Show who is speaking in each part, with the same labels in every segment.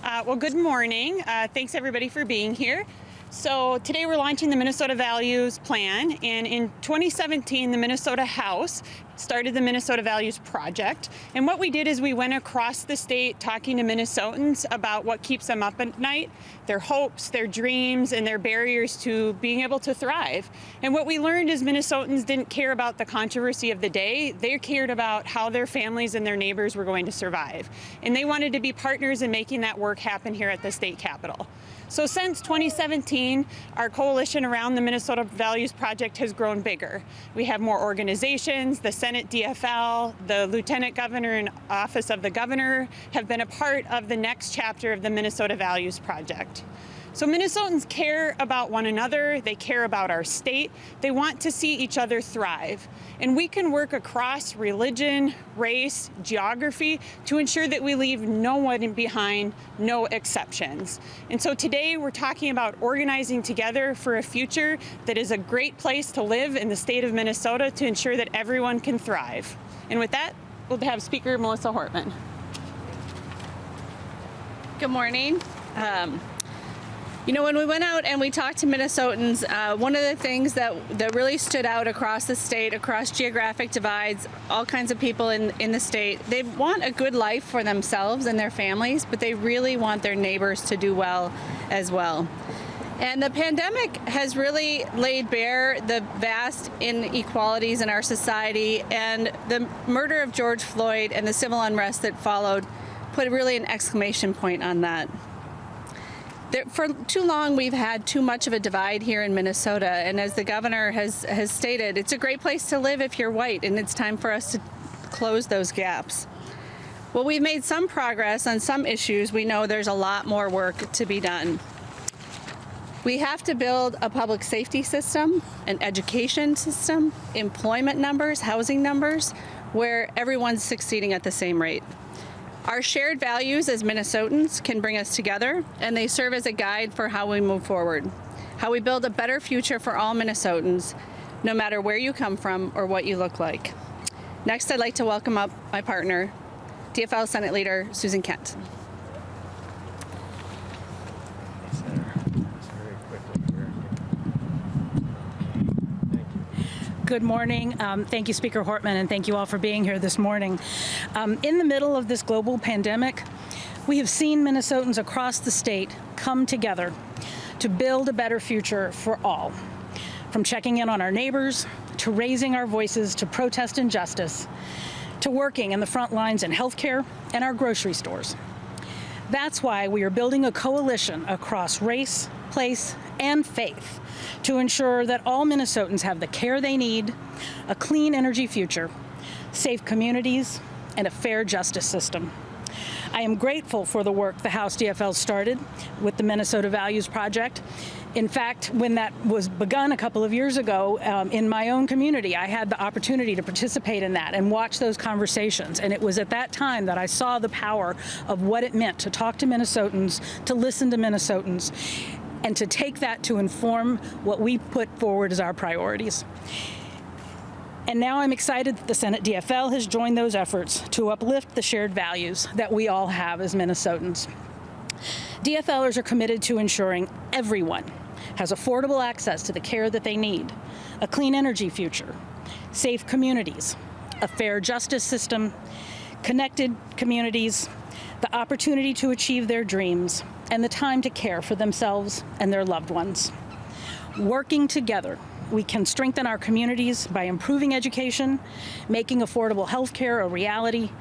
Speaker 1: Well, good morning. Thanks everybody for being here. So today we're launching the Minnesota Values Plan, and in 2017 the Minnesota House started the Minnesota Values Project. And what we did is we went across the state talking to Minnesotans about what keeps them up at night, their hopes, their dreams, and their barriers to being able to thrive. And what we learned is Minnesotans didn't care about the controversy of the day. They cared about how their families and their neighbors were going to survive. And they wanted to be partners in making that work happen here at the state capitol. So since 2017, our coalition around the Minnesota Values Project has grown bigger. We have more organizations. The Senate DFL, the Lieutenant Governor and Office of the Governor have been a part of the next chapter of the Minnesota Values Project. So Minnesotans care about one another, they care about our state, they want to see each other thrive. And we can work across religion, race, geography to ensure that we leave no one behind, no exceptions. And so today we're talking about organizing together for a future that is a great place to live in the state of Minnesota to ensure that everyone can thrive. And with that, we'll have Speaker Melissa Hortman.
Speaker 2: Good morning. You know, when we went out and we talked to Minnesotans, one of the things that really stood out across the state, across geographic divides, all kinds of people in the state, they want a good life for themselves and their families, but they really want their neighbors to do well as well. And the pandemic has really laid bare the vast inequalities in our society, and the murder of George Floyd and the civil unrest that followed put really an exclamation point on that. For too long, we've had too much of a divide here in Minnesota, and as the governor has stated, it's a great place to live if you're white, and it's time for us to close those gaps. Well, we've made some progress on some issues. We know there's a lot more work to be done. We have to build a public safety system, an education system, employment numbers, housing numbers, where everyone's succeeding at the same rate. Our shared values as Minnesotans can bring us together, and they serve as a guide for how we move forward, how we build a better future for all Minnesotans, no matter where you come from or what you look like. Next, I'd like to welcome up my partner, DFL Senate Leader Susan Kent.
Speaker 3: Good morning. Thank you, Speaker Hortman, and thank you all for being here this morning. In the middle of this global pandemic, we have seen Minnesotans across the state come together to build a better future for all. From checking in on our neighbors, to raising our voices to protest injustice, to working in the front lines in healthcare and our grocery stores. That's why we are building a coalition across race, place, and faith to ensure that all Minnesotans have the care they need, a clean energy future, safe communities, and a fair justice system. I am grateful for the work the House DFL started with the Minnesota Values Project. In fact, when that was begun a couple of years ago in my own community, I had the opportunity to participate in that and watch those conversations. And it was at that time that I saw the power of what it meant to talk to Minnesotans, to listen to Minnesotans, and to take that to inform what we put forward as our priorities. And now I'm excited that the Senate DFL has joined those efforts to uplift the shared values that we all have as Minnesotans. DFLers are committed to ensuring everyone has affordable access to the care that they need, a clean energy future, safe communities, a fair justice system, connected communities, the opportunity to achieve their dreams, and the time to care for themselves and their loved ones. Working together, we can strengthen our communities by improving education, making affordable health care a reality,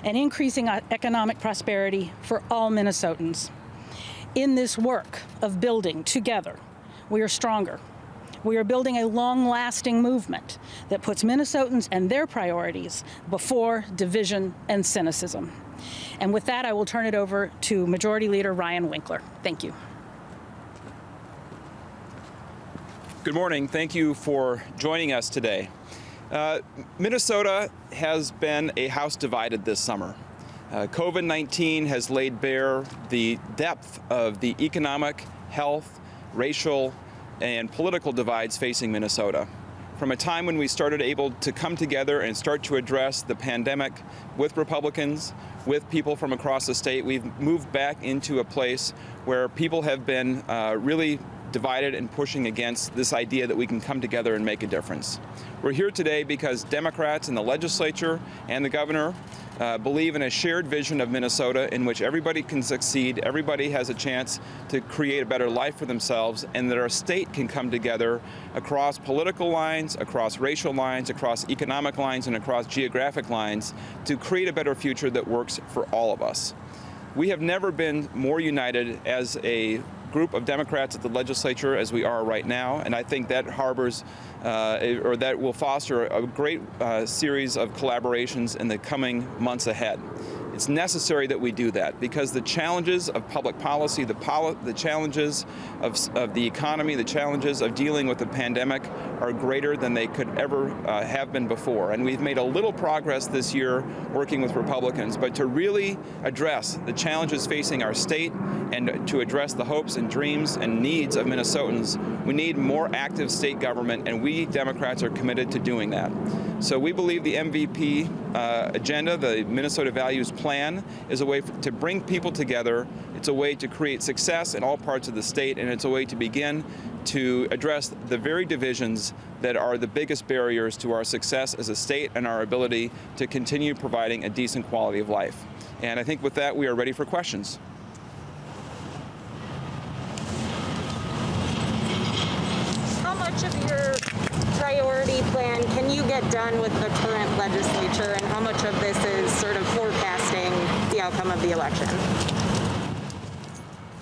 Speaker 3: and increasing economic prosperity for all Minnesotans. In this work of building together, we are stronger. We are building a long-lasting movement that puts Minnesotans and their priorities before division and cynicism. And with that, I will turn it over to Majority Leader Ryan Winkler. Thank you.
Speaker 4: Good morning. Thank you for joining us today. Minnesota has been a house divided this summer. COVID-19 has laid bare the depth of the economic, health, racial, and political divides facing Minnesota. From a time when we started able to come together and start to address the pandemic with Republicans, with people from across the state, we've moved back into a place where people have been really divided and pushing against this idea that we can come together and make a difference. We're here today because Democrats in the legislature and the governor believe in a shared vision of Minnesota in which everybody can succeed, everybody has a chance to create a better life for themselves, and that our state can come together across political lines, across racial lines, across economic lines, and across geographic lines to create a better future that works for all of us. We have never been more united as a group of Democrats at the legislature as we are right now, and I think that harbors or that will foster a great series of collaborations in the coming months ahead. It's necessary that we do that because the challenges of public policy, the challenges of the economy, the challenges of dealing with the pandemic are greater than they could ever have been before. And we've made a little progress this year working with Republicans, but to really address the challenges facing our state and to address the hopes and dreams and needs of Minnesotans, we need more active state government, and we Democrats are committed to doing that. So we believe the MVP agenda, the Minnesota Values Plan, is a way to bring people together. It's a way to create success in all parts of the state, and it's a way to begin to address the very divisions that are the biggest barriers to our success as a state and our ability to continue providing a decent quality of life. And I think with that, we are ready for questions.
Speaker 5: How much of your priority plan can you get done with the current legislature, and how much of this is sort of forecasting the outcome of the election?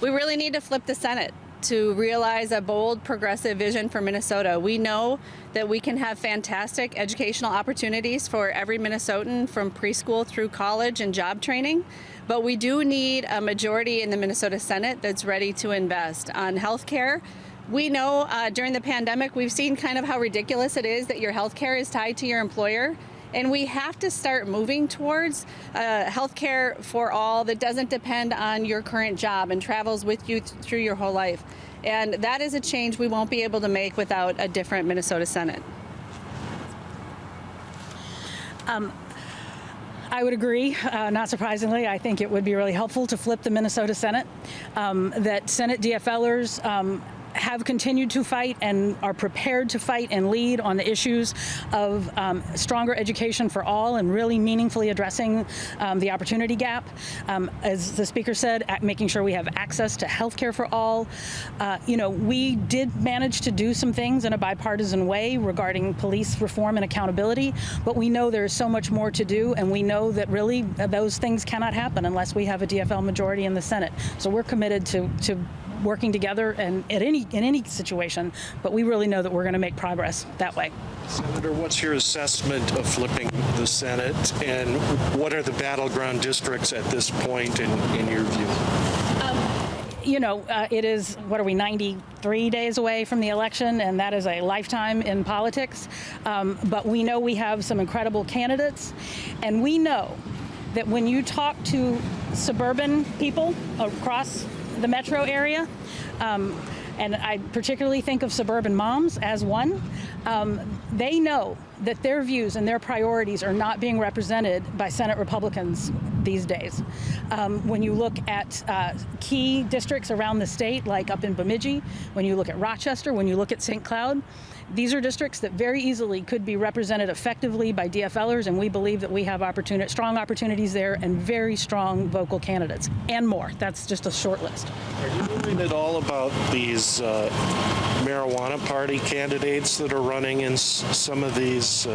Speaker 2: We really need to flip the Senate to realize a bold, progressive vision for Minnesota. We know that we can have fantastic educational opportunities for every Minnesotan from preschool through college and job training, but we do need a majority in the Minnesota Senate that's ready to invest on health care. We know during the pandemic, we've seen kind of how ridiculous it is that your health care is tied to your employer. And we have to start moving towards health care for all that doesn't depend on your current job and travels with you through your whole life. And that is a change we won't be able to make without a different Minnesota Senate.
Speaker 3: I would agree. Not surprisingly, I think it would be really helpful to flip the Minnesota Senate. That Senate DFLers have continued to fight and are prepared to fight and lead on the issues of stronger education for all and really meaningfully addressing the opportunity gap. As the speaker said, making sure we have access to health care for all. We did manage to do some things in a bipartisan way regarding police reform and accountability, but we know there's so much more to do, and we know that really those things cannot happen unless we have a DFL majority in the Senate. So we're committed to working together and in any situation, but we really know that we're going to make progress that way.
Speaker 6: Senator, what's your assessment of flipping the Senate, and what are the battleground districts at this point in your view?
Speaker 3: It is, 93 days away from the election, and that is a lifetime in politics. But we know we have some incredible candidates, and we know that when you talk to suburban people across the metro area, and I particularly think of suburban moms as one, they know that their views and their priorities are not being represented by Senate Republicans these days. When you look at key districts around the state, like up in Bemidji, when you look at Rochester, when you look at St. Cloud, these are districts that very easily could be represented effectively by DFLers, and we believe that we have strong opportunities there and very strong vocal candidates, and more. That's just a short list.
Speaker 6: Are you worried at all about these marijuana party candidates that are running in some of these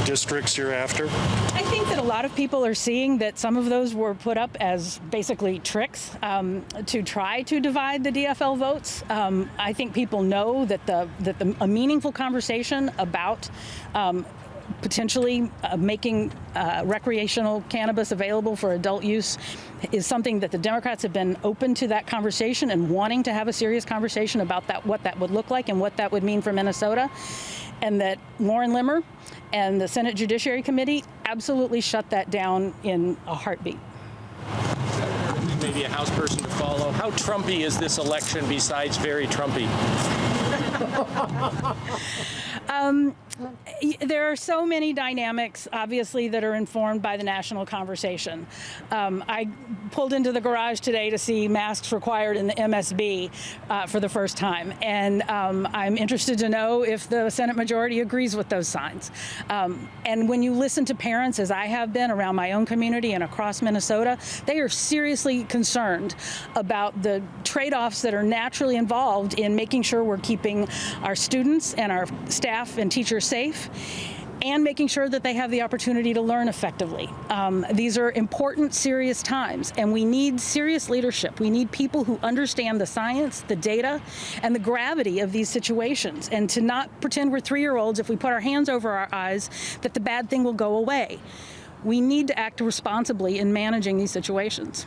Speaker 6: districts you're after?
Speaker 3: I think that a lot of people are seeing that some of those were put up as basically tricks to try to divide the DFL votes. I think people know that a meaningful conversation about potentially making recreational cannabis available for adult use is something that the Democrats have been open to that conversation and wanting to have a serious conversation about what that would look like and what that would mean for Minnesota. And that Lauren Limmer and the Senate Judiciary Committee absolutely shut that down in a heartbeat.
Speaker 7: Maybe a House person to follow. How Trumpy is this election besides very Trumpy?
Speaker 3: There are so many dynamics, obviously, that are informed by the national conversation. I pulled into the garage today to see masks required in the MSB for the first time, and I'm interested to know if the Senate majority agrees with those signs. And when you listen to parents, as I have been around my own community and across Minnesota, they are seriously concerned about the trade-offs that are naturally involved in making sure we're keeping our students and our staff and teachers safe, and making sure that they have the opportunity to learn effectively. These are important, serious times, and we need serious leadership. We need people who understand the science, the data, and the gravity of these situations, and to not pretend we're 3-year-olds if we put our hands over our eyes that the bad thing will go away. We need to act responsibly in managing these situations.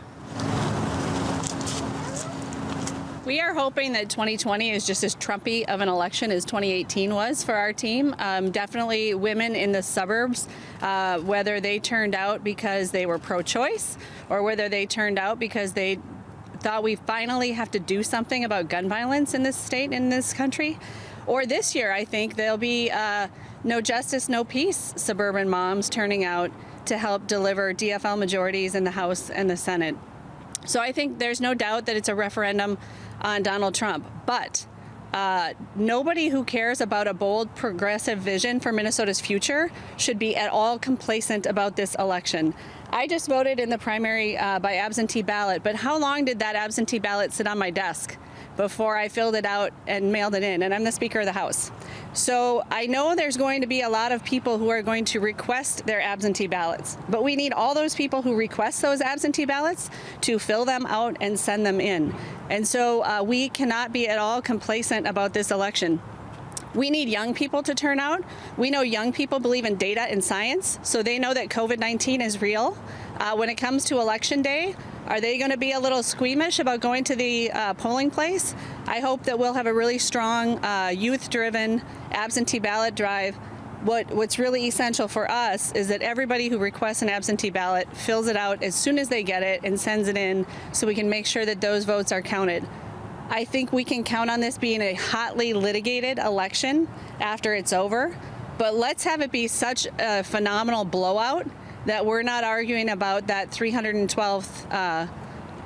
Speaker 2: We are hoping that 2020 is just as Trumpy of an election as 2018 was for our team. Definitely women in the suburbs, whether they turned out because they were pro-choice or whether they turned out because they thought we finally have to do something about gun violence in this state, in this country. Or this year, I think there'll be no justice, no peace suburban moms turning out to help deliver DFL majorities in the House and the Senate. So I think there's no doubt that it's a referendum on Donald Trump, but nobody who cares about a bold, progressive vision for Minnesota's future should be at all complacent about this election. I just voted in the primary by absentee ballot, but how long did that absentee ballot sit on my desk before I filled it out and mailed it in? And I'm the Speaker of the House. So I know there's going to be a lot of people who are going to request their absentee ballots, but we need all those people who request those absentee ballots to fill them out and send them in. And so we cannot be at all complacent about this election. We need young people to turn out. We know young people believe in data and science, so they know that COVID-19 is real. When it comes to Election Day, are they going to be a little squeamish about going to the polling place? I hope that we'll have a really strong, youth-driven absentee ballot drive. What's really essential for us is that everybody who requests an absentee ballot fills it out as soon as they get it and sends it in so we can make sure that those votes are counted. I think we can count on this being a hotly litigated election after it's over, but let's have it be such a phenomenal blowout that we're not arguing about that 312th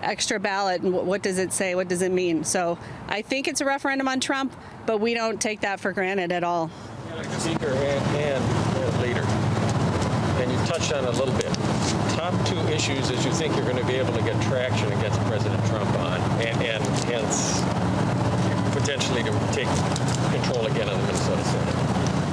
Speaker 2: extra ballot and what does it say, what does it mean. So I think it's a referendum on Trump, but we don't take that for granted at all.
Speaker 7: Speaker and leader, and you touched on it a little bit. Top 2 issues that you think you're going to be able to get traction against President Trump on, and hence potentially to take control again of the Minnesota Senate.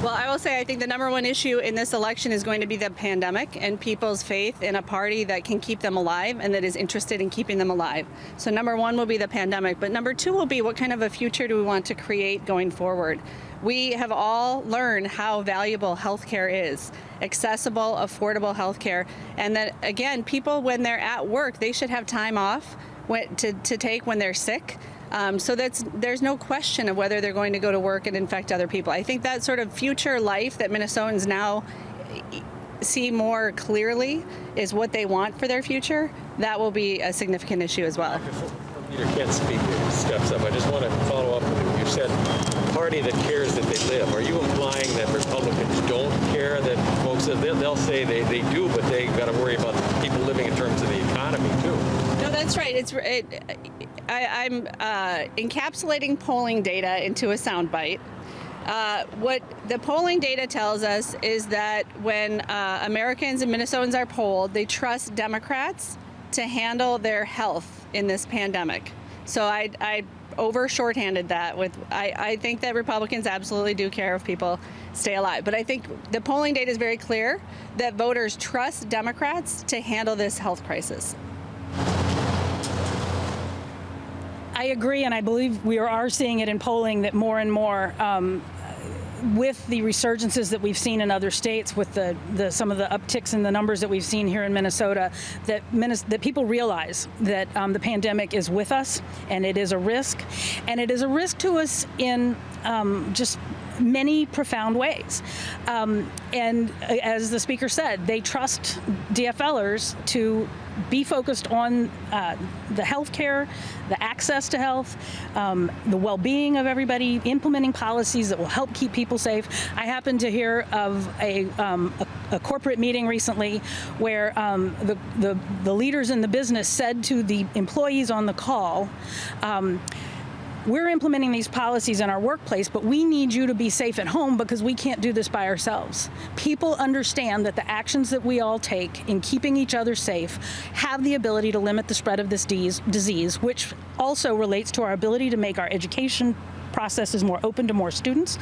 Speaker 2: Well, I will say I think the number 1 issue in this election is going to be the pandemic and people's faith in a party that can keep them alive and that is interested in keeping them alive. So number 1 will be the pandemic, but number 2 will be what kind of a future do we want to create going forward. We have all learned how valuable healthcare is, accessible, affordable healthcare, and that, again, people, when they're at work, they should have time off to take when they're sick. So there's no question of whether they're going to go to work and infect other people. I think that sort of future life that Minnesotans now see more clearly is what they want for their future. That will be a significant issue as well.
Speaker 7: Leader can't speak steps up. I just want to follow up with you. You said party that cares that they live. Are you implying that Republicans don't care that folks, they'll say they do, but they got to worry about people living in terms of the economy too?
Speaker 2: No, that's right. I'm encapsulating polling data into a soundbite. What the polling data tells us is that when Americans and Minnesotans are polled, they trust Democrats to handle their health in this pandemic. So I over shorthanded that with I think that Republicans absolutely do care if people stay alive. But I think the polling data is very clear that voters trust Democrats to handle this health crisis.
Speaker 3: I agree, and I believe we are seeing it in polling that more and more, with the resurgences that we've seen in other states, with some of the upticks in the numbers that we've seen here in Minnesota, that people realize that the pandemic is with us, and it is a risk, and it is a risk to us in just many profound ways. And as the Speaker said, they trust DFLers to be focused on the health care, the access to health, the well-being of everybody, implementing policies that will help keep people safe. I happened to hear of a corporate meeting recently where the leaders in the business said to the employees on the call, we're implementing these policies in our workplace, but we need you to be safe at home because we can't do this by ourselves. People understand that the actions that we all take in keeping each other safe have the ability to limit the spread of this disease, which also relates to our ability to make our education processes more open to more students,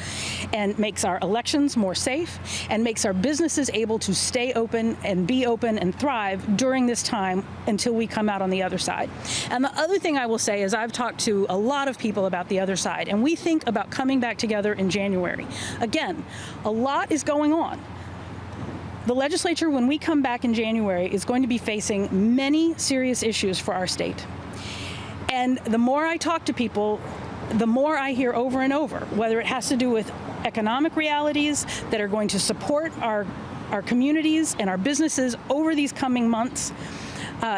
Speaker 3: and makes our elections more safe, and makes our businesses able to stay open and thrive during this time until we come out on the other side. And the other thing I will say is I've talked to a lot of people about the other side, and we think about coming back together in January. Again, a lot is going on. The legislature, when we come back in January, is going to be facing many serious issues for our state. And the more I talk to people, the more I hear over and over, whether it has to do with economic realities that are going to support our communities and our businesses over these coming months,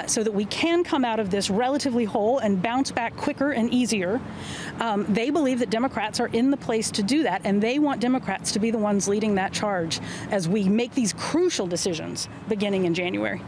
Speaker 3: so that we can come out of this relatively whole and bounce back quicker and easier. They believe that Democrats are in the place to do that, and they want Democrats to be the ones leading that charge as we make these crucial decisions beginning in January.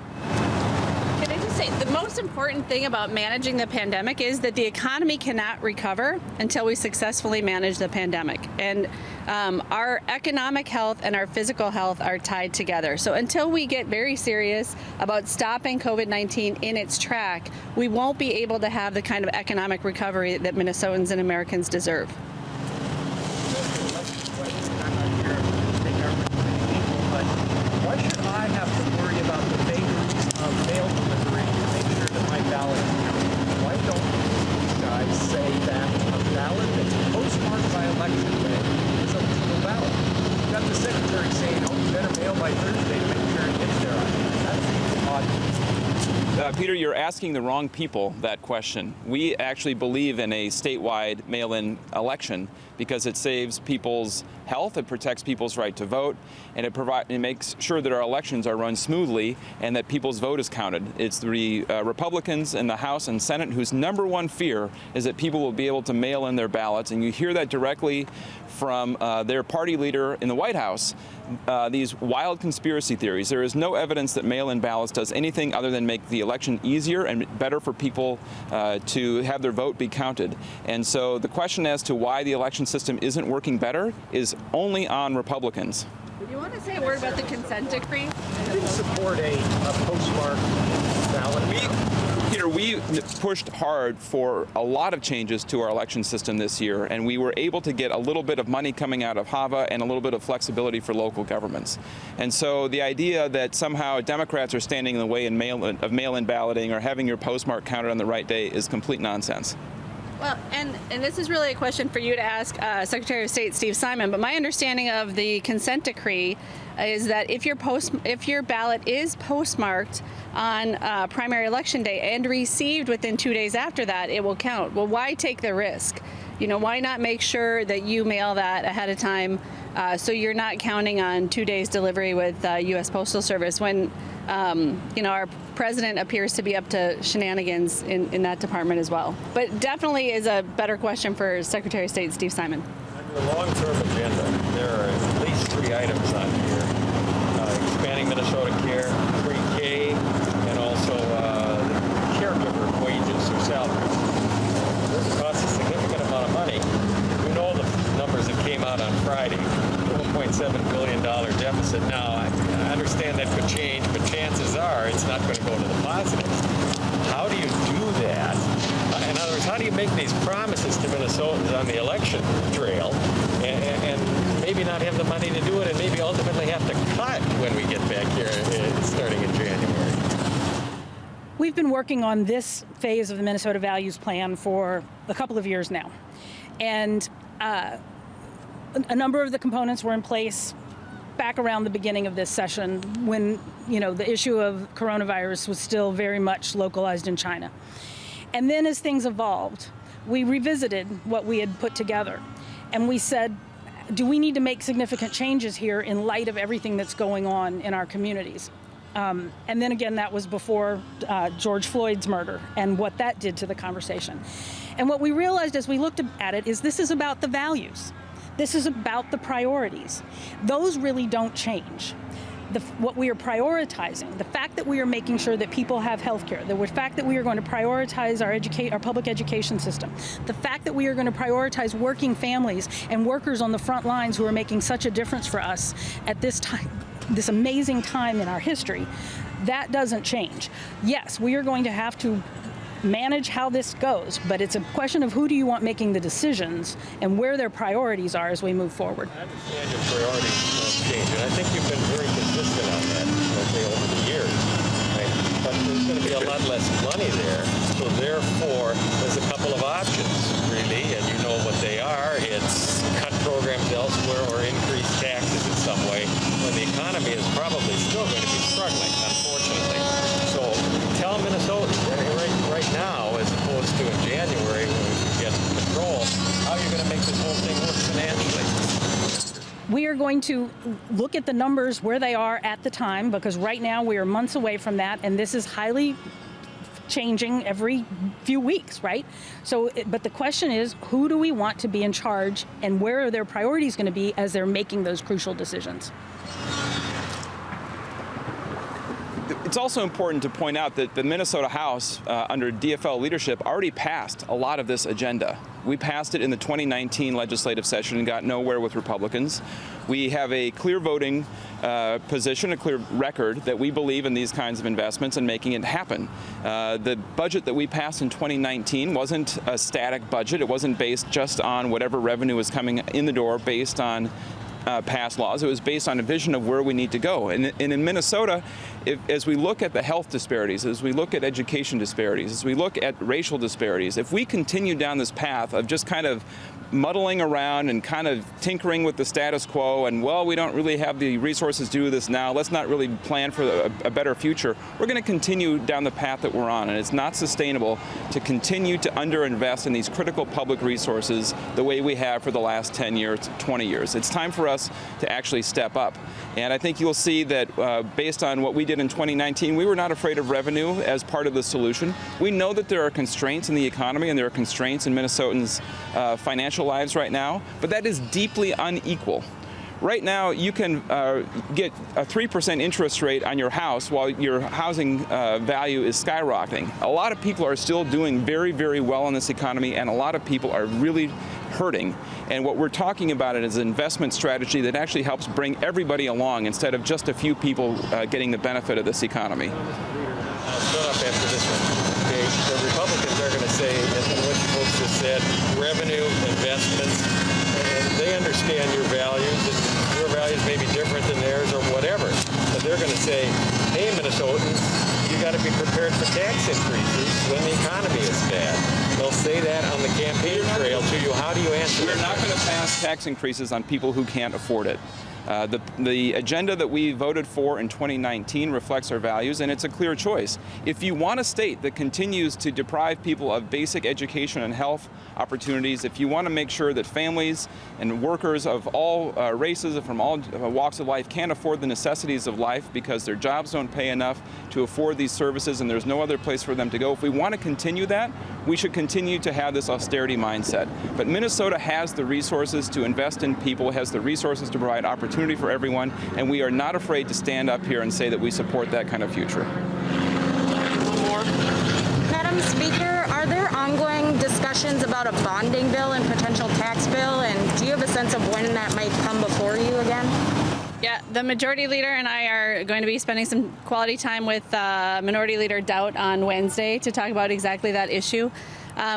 Speaker 2: Can I just say, the most important thing about managing the pandemic is that the economy cannot recover until we successfully manage the pandemic. And our economic health and our physical health are tied together. So until we get very serious about stopping COVID-19 in its track, we won't be able to have the kind of economic recovery that Minnesotans and Americans deserve.
Speaker 8: Why should I have to worry about the vagaries of mail delivery to make sure that my ballot is counted? Why don't you guys say that a ballot that's postmarked by election day is a legal ballot? You've got the secretary saying, oh, you better mail by Thursday to make sure it gets there. That's odd.
Speaker 4: Peter, you're asking the wrong people that question. We actually believe in a statewide mail-in election because it saves people's health, it protects people's right to vote, and it makes sure that our elections are run smoothly and that people's vote is counted. It's the Republicans in the House and Senate whose number one fear is that people will be able to mail in their ballots, and you hear that directly from their party leader in the White House, these wild conspiracy theories. There is no evidence that mail-in ballots does anything other than make the election easier and better for people to have their vote be counted. And so the question as to why the election system isn't working better is only on Republicans.
Speaker 2: Do you want to say a word about the consent decree?
Speaker 8: I didn't support a postmark ballot.
Speaker 4: Peter, we pushed hard for a lot of changes to our election system this year, and we were able to get a little bit of money coming out of HAVA and a little bit of flexibility for local governments. And so the idea that somehow Democrats are standing in the way of mail-in balloting or having your postmark counted on the right day is complete nonsense.
Speaker 2: Well, and this is really a question for you to ask Secretary of State Steve Simon, but my understanding of the consent decree is that if your ballot is postmarked on primary election day and received within 2 days after that, it will count. Well, why take the risk? You know, why not make sure that you mail that ahead of time so you're not counting on 2 days delivery with U.S. Postal Service when, our president appears to be up to shenanigans in that department as well. But definitely is a better question for Secretary of State Steve Simon.
Speaker 7: On your long-term agenda, there are at least 3 items on here. Expanding Minnesota Care, pre-K, and also the caregiver wages or salaries. This costs a significant amount of money. You know the numbers that came out on Friday, $1.7 billion deficit. Now, I understand that could change, but chances are it's not going to go to the positives. How do you do that? In other words, how do you make these promises to Minnesotans on the election trail and maybe not have the money to do it and maybe ultimately have to cut when we get back here starting in January?
Speaker 3: We've been working on this phase of the Minnesota Values Plan for a couple of years now. And a number of the components were in place back around the beginning of this session when, the issue of coronavirus was still very much localized in China. And then as things evolved, we revisited what we had put together. And we said, do we need to make significant changes here in light of everything that's going on in our communities? And then again, that was before George Floyd's murder and what that did to the conversation. And what we realized as we looked at it is this is about the values. This is about the priorities. Those really don't change. What we are prioritizing, the fact that we are making sure that people have health care, the fact that we are going to prioritize our public education system, the fact that we are going to prioritize working families and workers on the front lines who are making such a difference for us at this time, this amazing time in our history, that doesn't change. Yes, we are going to have to manage how this goes, but it's a question of who do you want making the decisions and where their priorities are as we move forward.
Speaker 7: I understand your priorities change, and I think you've been very consistent on that over the years. Right? But there's going to be a lot less money there, so therefore there's a couple of options, really, and you know what they are. It's cut programs elsewhere or increase taxes in some way, when the economy is probably still going to be struggling, unfortunately. So tell Minnesotans right now, as opposed to in January when we get control, how you're going to make this whole thing work financially.
Speaker 3: We are going to look at the numbers where they are at the time, because right now we are months away from that, and this is highly changing every few weeks, right? So, but the question is, who do we want to be in charge, and where are their priorities going to be as they're making those crucial decisions?
Speaker 4: It's also important to point out that the Minnesota House, under DFL leadership, already passed a lot of this agenda. We passed it in the 2019 legislative session and got nowhere with Republicans. We have a clear voting position, a clear record that we believe in these kinds of investments and making it happen. The budget that we passed in 2019 wasn't a static budget. It wasn't based just on whatever revenue was coming in the door based on past laws. It was based on a vision of where we need to go. And in Minnesota, as we look at the health disparities, as we look at education disparities, as we look at racial disparities, if we continue down this path of just kind of muddling around and kind of tinkering with the status quo and, well, we don't really have the resources to do this now, let's not really plan for a better future, we're going to continue down the path that we're on. And it's not sustainable to continue to underinvest in these critical public resources the way we have for the last 10 years, 20 years. It's time for us to actually step up. And I think you'll see that based on what we did in 2019, we were not afraid of revenue as part of the solution. We know that there are constraints in the economy and there are constraints in Minnesotans' financial lives right now, but that is deeply unequal. Right now, you can get a 3% interest rate on your house while your housing value is skyrocketing. A lot of people are still doing very, very well in this economy, and a lot of people are really hurting. And what we're talking about is an investment strategy that actually helps bring everybody along instead of just a few people getting the benefit of this economy.
Speaker 7: Shut up after this one. Okay, the Republicans are going to say, and what you folks just said, revenue, investments, and they understand your values, and your values may be different than theirs or whatever. But they're going to say, hey, Minnesotans, you got to be prepared for tax increases when the economy is bad. They'll say that on the campaign trail to you. How do you answer that?
Speaker 4: We're not going to pass tax increases on people who can't afford it. The agenda that we voted for in 2019 reflects our values, and it's a clear choice. If you want a state that continues to deprive people of basic education and health opportunities, if you want to make sure that families and workers of all races and from all walks of life can't afford the necessities of life because their jobs don't pay enough to afford these services and there's no other place for them to go, if we want to continue that, we should continue to have this austerity mindset. But Minnesota has the resources to invest in people, has the resources to provide opportunity for everyone, and we are not afraid to stand up here and say that we support that kind of future.
Speaker 5: One more. Madam Speaker, are there ongoing discussions about a bonding bill and potential tax bill, and do you have a sense of when that might come before you again?
Speaker 2: Yeah, the Majority Leader and I are going to be spending some quality time with Minority Leader Doubt on Wednesday to talk about exactly that issue.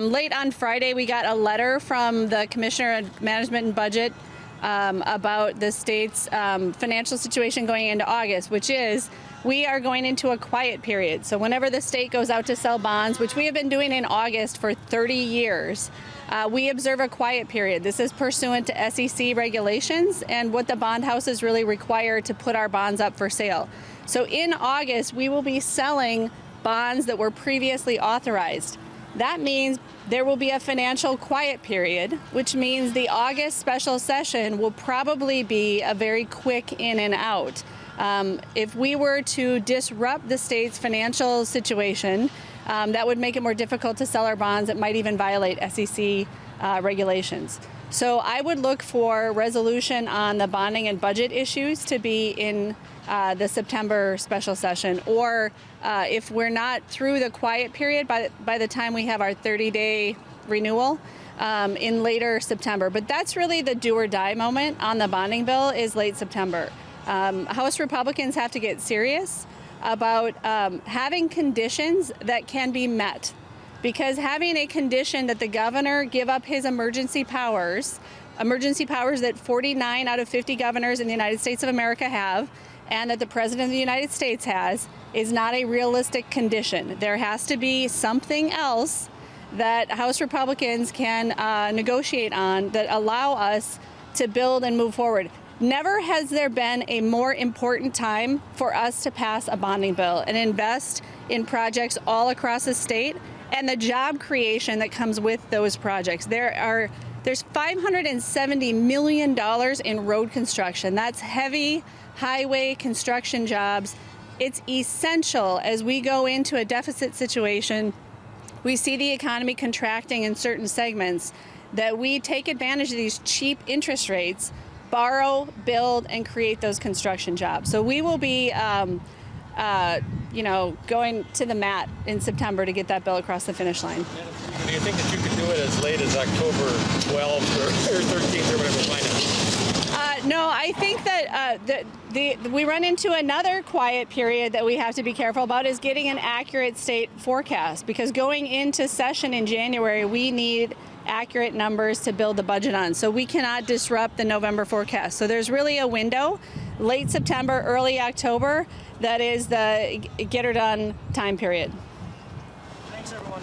Speaker 2: Late on Friday, we got a letter from the Commissioner of Management and Budget about the state's financial situation going into August, which is we are going into a quiet period. So whenever the state goes out to sell bonds, which we have been doing in August for 30 years, we observe a quiet period. This is pursuant to SEC regulations and what the bond houses really require to put our bonds up for sale. So in August, we will be selling bonds that were previously authorized. That means there will be a financial quiet period, which means the August special session will probably be a very quick in and out. If we were to disrupt the state's financial situation, that would make it more difficult to sell our bonds. It might even violate SEC regulations. So I would look for resolution on the bonding and budget issues to be in the September special session, or if we're not through the quiet period by the time we have our 30-day renewal in later September. But that's really the do or die moment on the bonding bill, is late September. House Republicans have to get serious about having conditions that can be met. Because having a condition that the governor give up his emergency powers that 49 out of 50 governors in the United States of America have, and that the President of the United States has, is not a realistic condition. There has to be something else that House Republicans can negotiate on that allow us to build and move forward. Never has there been a more important time for us to pass a bonding bill and invest in projects all across the state and the job creation that comes with those projects. There's $570 million in road construction. That's heavy highway construction jobs. It's essential as we go into a deficit situation. We see the economy contracting in certain segments, that we take advantage of these cheap interest rates, borrow, build, and create those construction jobs. So we will be going to the mat in September to get that bill across the finish line.
Speaker 7: Do you think that you could do it as late as October 12th or 13th or whatever? Why not?
Speaker 2: No, I think that we run into another quiet period that we have to be careful about, is getting an accurate state forecast. Because going into session in January, we need accurate numbers to build the budget on. So we cannot disrupt the November forecast. So there's really a window, late September, early October, that is the get her done time period.
Speaker 8: Thanks, everyone.